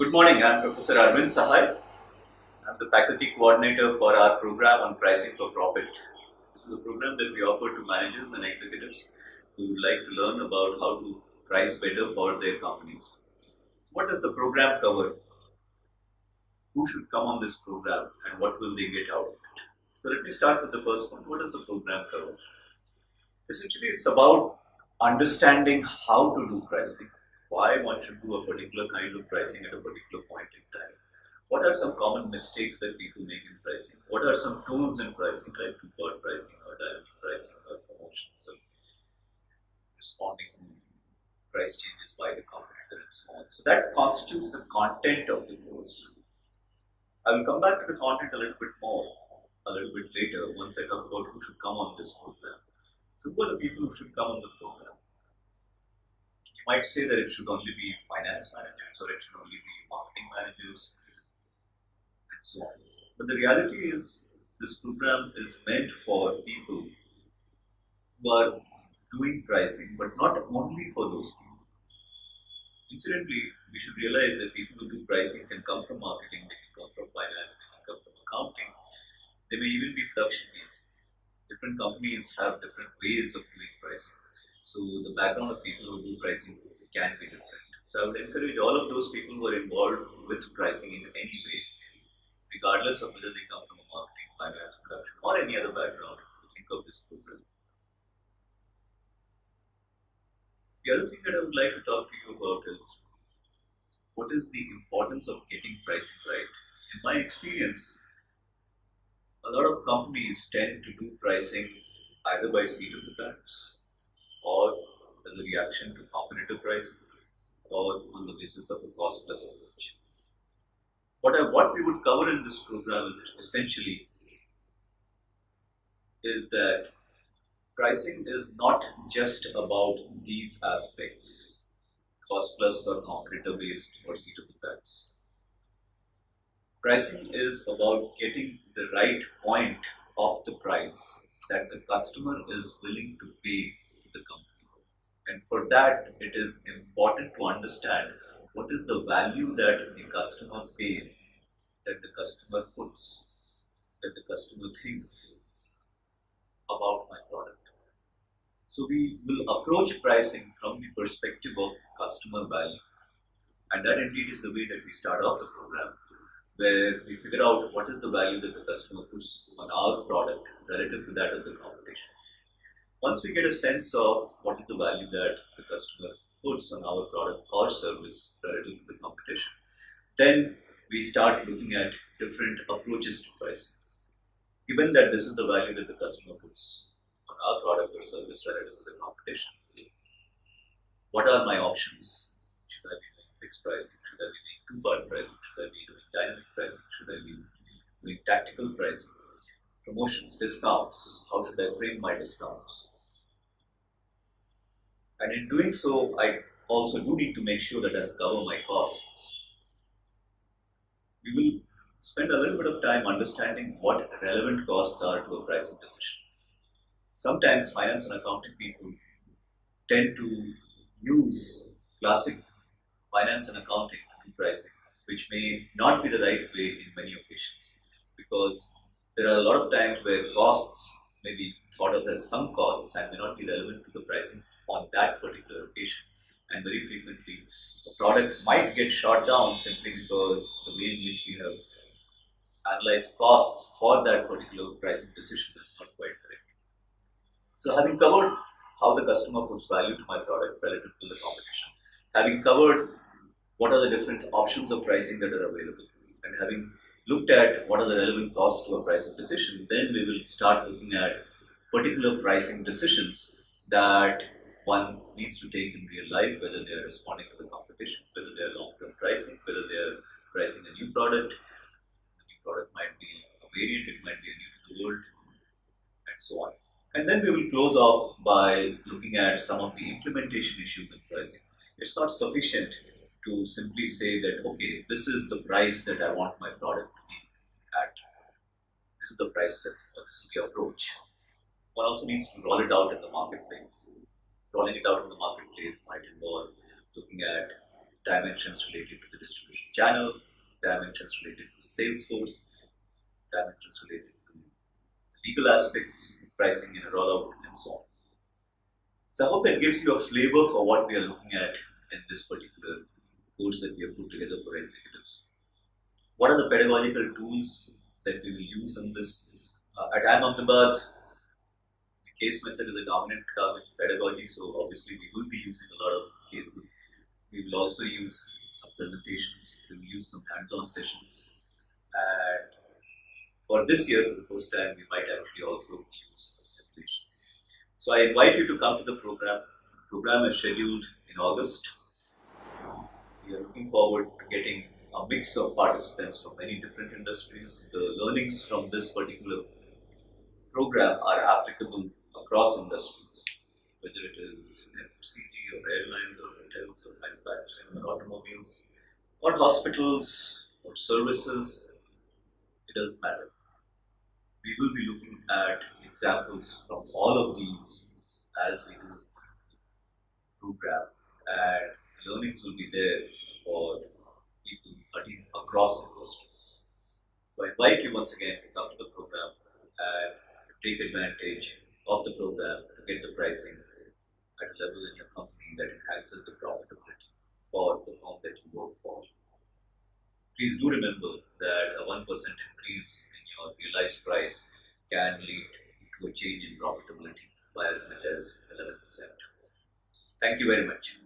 Good morning, I'm Professor Arvind Sahay. I'm the faculty coordinator for our program on pricing for profit. This is a program that we offer to managers and executives who would like to learn about how to price better for their companies. So what does the program cover? Who should come on this program and what will they get out of it? So let me start with the first one. What does the program cover? Essentially, it's about understanding how to do pricing, why one should do a particular kind of pricing at a particular point in time. What are some common mistakes that people make in pricing? What are some tools in pricing, like two-part pricing or dynamic pricing or promotions or responding to price changes by the competitor and so on. So that constitutes the content of the course. I will come back to the content a little bit more, a little bit later, once I talk about who should come on this program. So who are the people who should come on the program? You might say that it should only be finance managers or it should only be marketing managers and so on. But the reality is this program is meant for people who are doing pricing, but not only for those people. Incidentally, we should realize that people who do pricing can come from marketing, they can come from finance, they can come from accounting, they may even be production people. Different companies have different ways of doing pricing. So the background of people who do pricing can be different. So I would encourage all of those people who are involved with pricing in any way, regardless of whether they come from a marketing, finance, production, or any other background, to think of this program. The other thing that I would like to talk to you about is what is the importance of getting pricing right. In my experience, a lot of companies tend to do pricing either by seat of the pants or as a reaction to competitive pricing or on the basis of a cost plus approach. What we would cover in this program essentially is that pricing is not just about these aspects, cost plus or competitor based or seat of the pants. Pricing is about getting the right point of the price that the customer is willing to pay to the company. And for that, it is important to understand what is the value that the customer pays, that the customer puts, that the customer thinks about my product. So we will approach pricing from the perspective of customer value. And that indeed is the way that we start off the program, where we figure out what is the value that the customer puts on our product relative to that of the competition. Once we get a sense of what is the value that the customer puts on our product or service relative to the competition, then we start looking at different approaches to pricing. Given that this is the value that the customer puts on our product or service relative to the competition, what are my options? Should I be doing fixed pricing? Should I be doing two-part pricing? Should I be doing dynamic pricing? Should I be doing tactical pricing? Promotions, discounts, how should I frame my discounts? And in doing so, I also do need to make sure that I cover my costs. We will spend a little bit of time understanding what relevant costs are to a pricing decision. Sometimes finance and accounting people tend to use classic finance and accounting to do pricing, which may not be the right way in many occasions, because there are a lot of times where costs may be thought of as some costs and may not be relevant to the pricing on that particular occasion. And very frequently, the product might get shot down simply because the way in which we have analyzed costs for that particular pricing decision is not quite correct. So having covered how the customer puts value to my product relative to the competition, having covered what are the different options of pricing that are available, and having looked at what are the relevant costs to a pricing decision, then we will start looking at particular pricing decisions that one needs to take in real life, whether they are responding to the competition, whether they are long-term pricing, whether they are pricing a new product. The new product might be a variant, it might be a new to the world, and so on. And then we will close off by looking at some of the implementation issues in pricing. It's not sufficient to simply say that, okay, this is the price that I want my product to be at. This is the price that, or this is the approach. One also needs to roll it out in the marketplace. Rolling it out in the marketplace might involve looking at dimensions related to the distribution channel, dimensions related to the sales force, dimensions related to legal aspects, pricing in a rollout, and so on. So I hope that gives you a flavor for what we are looking at in this particular course that we have put together for executives. What are the pedagogical tools that we will use in this? At Ahmedabad, the case method is a dominant pedagogy, so obviously we will be using a lot of cases. We will also use some presentations, we will use some hands-on sessions, and for this year, for the first time, we might actually also use a simulation. So I invite you to come to the program. The program is scheduled in August. We are looking forward to getting a mix of participants from many different industries. The learnings from this particular program are applicable across industries, whether it is FMCG or airlines or hotels or manufacturing or automobiles or hospitals or services. It doesn't matter. We will be looking at examples from all of these as we do the program, and learnings will be there for people studying across industries. So I invite you once again to come to the program and take advantage of the program to get the pricing at a level in your company that enhances the profitability for the firm that you work for. Please do remember that a 1% increase in your realized price can lead to a change in profitability by as much as 11%. Thank you very much.